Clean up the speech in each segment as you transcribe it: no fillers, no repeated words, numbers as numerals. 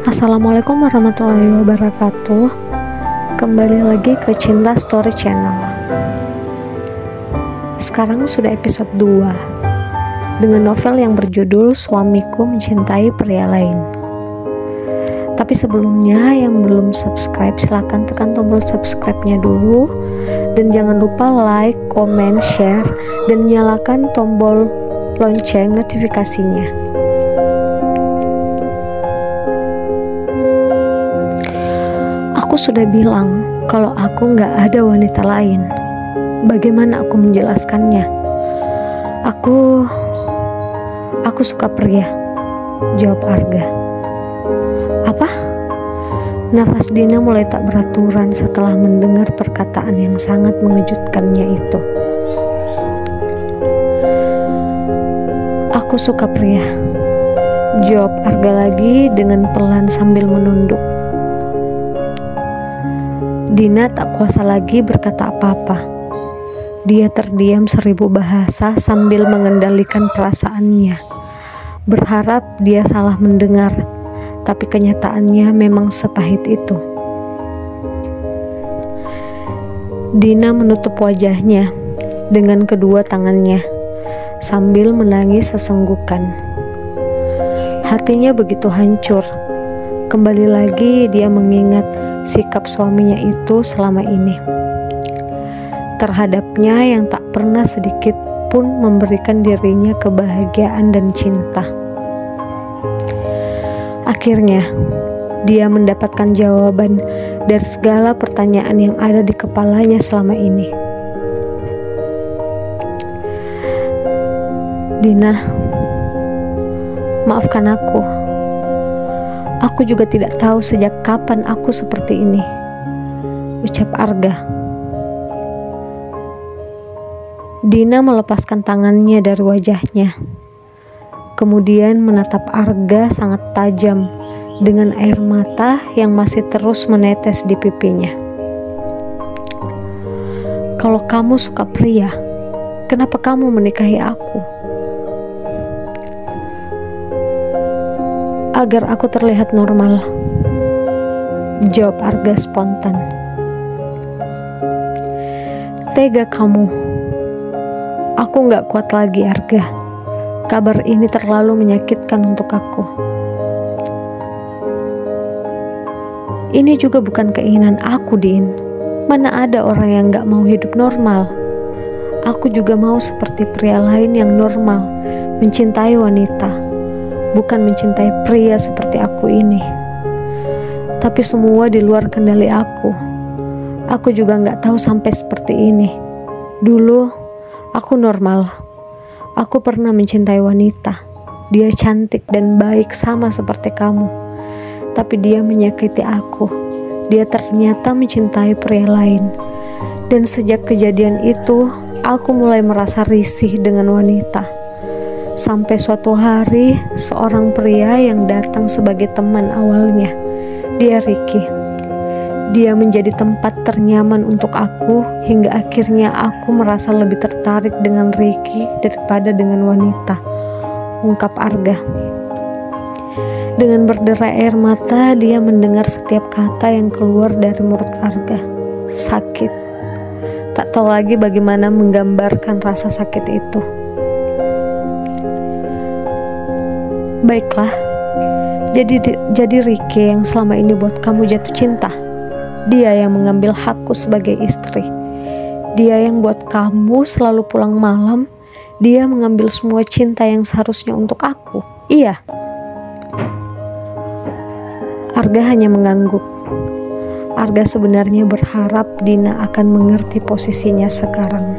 Assalamualaikum warahmatullahi wabarakatuh. Kembali lagi ke Cinta Story Channel. Sekarang sudah episode 2 dengan novel yang berjudul Suamiku Mencintai Pria Lain. Tapi sebelumnya, yang belum subscribe silahkan tekan tombol subscribe-nya dulu. Dan jangan lupa like, comment, share, dan nyalakan tombol lonceng notifikasinya. Aku sudah bilang kalau aku nggak ada wanita lain. Bagaimana aku menjelaskannya? Aku suka pria, jawab Arga. Apa? Nafas Dina mulai tak beraturan setelah mendengar perkataan yang sangat mengejutkannya itu. Aku suka pria, jawab Arga lagi dengan pelan sambil menunduk. Dina tak kuasa lagi berkata apa-apa. Dia terdiam 1000 bahasa sambil mengendalikan perasaannya. Berharap dia salah mendengar, tapi kenyataannya memang sepahit itu. Dina menutup wajahnya dengan kedua tangannya sambil menangis sesenggukan. Hatinya begitu hancur. Kembali lagi dia mengingat sikap suaminya itu selama ini terhadapnya yang tak pernah sedikit pun memberikan dirinya kebahagiaan dan cinta. Akhirnya dia mendapatkan jawaban dari segala pertanyaan yang ada di kepalanya selama ini. Dina, maafkan aku. Aku juga tidak tahu sejak kapan aku seperti ini, ucap Arga. Dina melepaskan tangannya dari wajahnya, kemudian menatap Arga sangat tajam dengan air mata yang masih terus menetes di pipinya. Kalau kamu suka pria, kenapa kamu menikahi aku? Agar aku terlihat normal, jawab Arga spontan. Tega kamu. Aku gak kuat lagi, Arga. Kabar ini terlalu menyakitkan untuk aku. Ini juga bukan keinginan aku, Din. Mana ada orang yang gak mau hidup normal. Aku juga mau seperti pria lain yang normal, mencintai wanita, bukan mencintai pria seperti aku ini. Tapi semua di luar kendali aku. Aku juga gak tahu sampai seperti ini. Dulu, aku normal. Aku pernah mencintai wanita. Dia cantik dan baik sama seperti kamu. Tapi dia menyakiti aku. Dia ternyata mencintai pria lain. Dan sejak kejadian itu, aku mulai merasa risih dengan wanita. Sampai suatu hari, seorang pria yang datang sebagai teman awalnya, dia Ricky. Dia menjadi tempat ternyaman untuk aku hingga akhirnya aku merasa lebih tertarik dengan Ricky daripada dengan wanita, ungkap Arga. Dengan berderai air mata, dia mendengar setiap kata yang keluar dari mulut Arga. Sakit. Tak tahu lagi bagaimana menggambarkan rasa sakit itu. Baiklah, jadi Ricky yang selama ini buat kamu jatuh cinta. Dia yang mengambil hakku sebagai istri. Dia yang buat kamu selalu pulang malam. Dia mengambil semua cinta yang seharusnya untuk aku. Iya. Arga hanya mengangguk. Arga sebenarnya berharap Dina akan mengerti posisinya sekarang.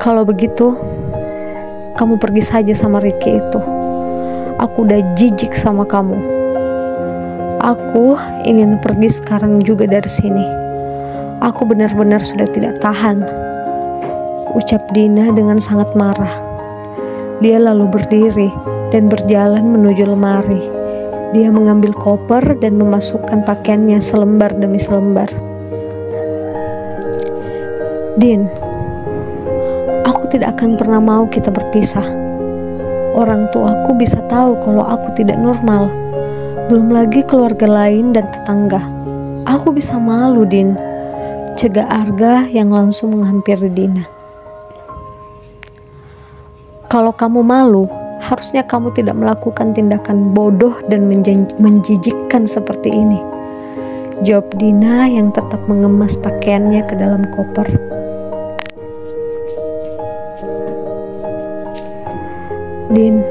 Kalau begitu, kamu pergi saja sama Ricky itu. Aku udah jijik sama kamu. Aku ingin pergi sekarang juga dari sini. Aku benar-benar sudah tidak tahan, ucap Dina dengan sangat marah. Dia lalu berdiri dan berjalan menuju lemari. Dia mengambil koper dan memasukkan pakaiannya selembar demi selembar. Din, aku tidak akan pernah mau kita berpisah. orang tuaku bisa tahu kalau aku tidak normal. Belum lagi keluarga lain dan tetangga. Aku bisa malu, Din, cegah Arga yang langsung menghampiri Dina. Kalau kamu malu, harusnya kamu tidak melakukan tindakan bodoh dan menjijikkan seperti ini, jawab Dina yang tetap mengemas pakaiannya ke dalam koper. Din,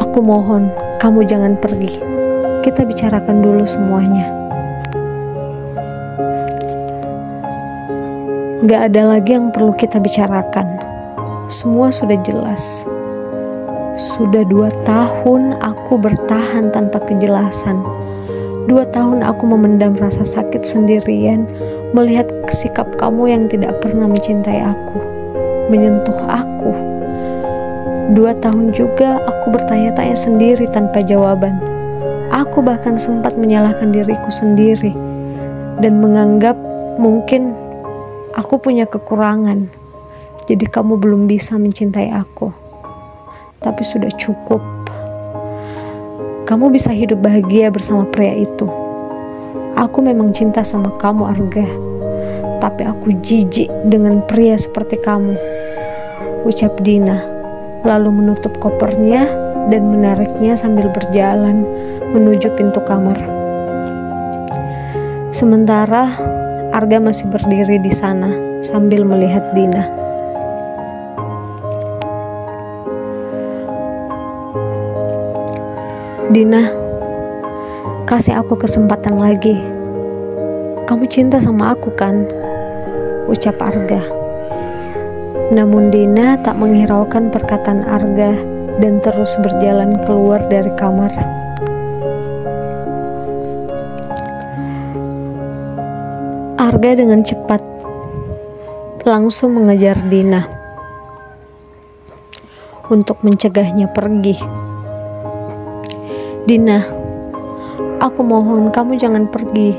aku mohon kamu jangan pergi. Kita bicarakan dulu semuanya. Gak ada lagi yang perlu kita bicarakan. Semua sudah jelas. Sudah 2 tahun aku bertahan tanpa kejelasan. 2 tahun aku memendam rasa sakit sendirian, melihat sikap kamu yang tidak pernah mencintai aku, menyentuh aku. 2 tahun juga aku bertanya-tanya sendiri tanpa jawaban. Aku bahkan sempat menyalahkan diriku sendiri dan menganggap mungkin aku punya kekurangan, jadi kamu belum bisa mencintai aku. Tapi sudah cukup. Kamu bisa hidup bahagia bersama pria itu. Aku memang cinta sama kamu, Arga, tapi aku jijik dengan pria seperti kamu, ucap Dina, lalu menutup kopernya dan menariknya sambil berjalan menuju pintu kamar. Sementara Arga masih berdiri di sana sambil melihat Dina. Dina, kasih aku kesempatan lagi. Kamu cinta sama aku kan? Ucap Arga. Namun Dina tak menghiraukan perkataan Arga dan terus berjalan keluar dari kamar. Arga dengan cepat langsung mengejar Dina untuk mencegahnya pergi. Dina, aku mohon kamu jangan pergi.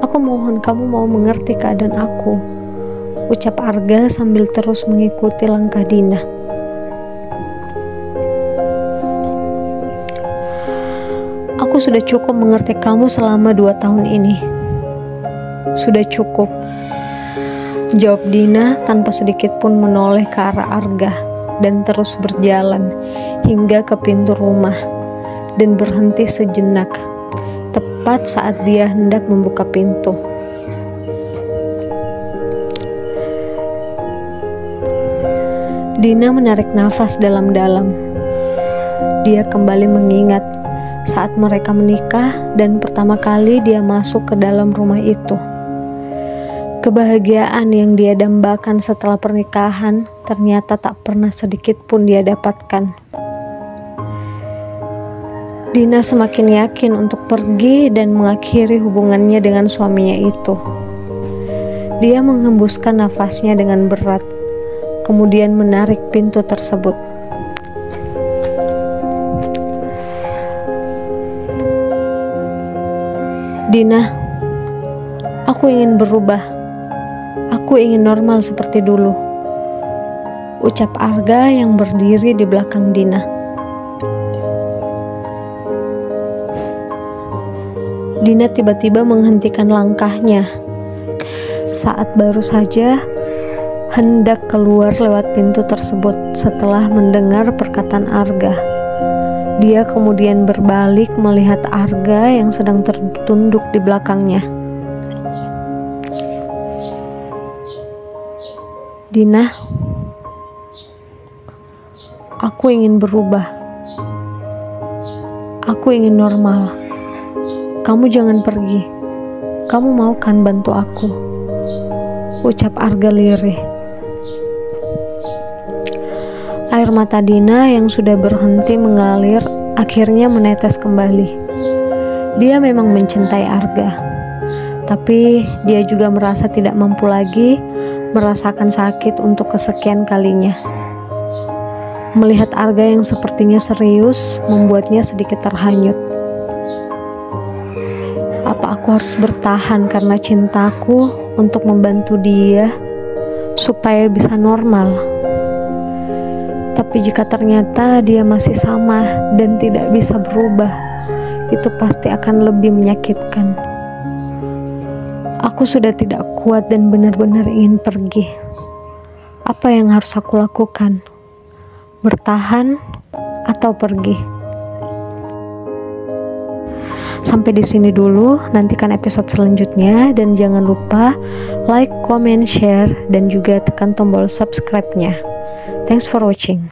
Aku mohon kamu mau mengerti keadaan aku, ucap Arga sambil terus mengikuti langkah Dina. Aku sudah cukup mengerti kamu selama 2 tahun ini. Sudah cukup, jawab Dina tanpa sedikit pun menoleh ke arah Arga dan terus berjalan hingga ke pintu rumah dan berhenti sejenak tepat saat dia hendak membuka pintu. Dina menarik nafas dalam-dalam. Dia kembali mengingat saat mereka menikah dan pertama kali dia masuk ke dalam rumah itu. Kebahagiaan yang dia dambakan setelah pernikahan ternyata tak pernah sedikit pun dia dapatkan. Dina semakin yakin untuk pergi dan mengakhiri hubungannya dengan suaminya itu. Dia menghembuskan nafasnya dengan berat, kemudian menarik pintu tersebut. Dina, aku ingin berubah. Aku ingin normal seperti dulu, ucap Arga yang berdiri di belakang Dina. Dina tiba-tiba menghentikan langkahnya saat baru saja hendak keluar lewat pintu tersebut setelah mendengar perkataan Arga. Dia kemudian berbalik melihat Arga yang sedang tertunduk di belakangnya. Dina, aku ingin berubah. Aku ingin normal. Kamu jangan pergi. Kamu mau kan bantu aku? Ucap Arga lirih. Air mata Dina yang sudah berhenti mengalir akhirnya menetes kembali. Dia memang mencintai Arga, tapi dia juga merasa tidak mampu lagi merasakan sakit untuk kesekian kalinya. Melihat Arga yang sepertinya serius membuatnya sedikit terhanyut. Apa aku harus bertahan karena cintaku untuk membantu dia supaya bisa normal? Tapi jika ternyata dia masih sama dan tidak bisa berubah, itu pasti akan lebih menyakitkan. Aku sudah tidak kuat dan benar-benar ingin pergi. Apa yang harus aku lakukan? Bertahan atau pergi? Sampai di sini dulu, nantikan episode selanjutnya dan jangan lupa like, comment, share dan juga tekan tombol subscribe-nya. Thanks for watching.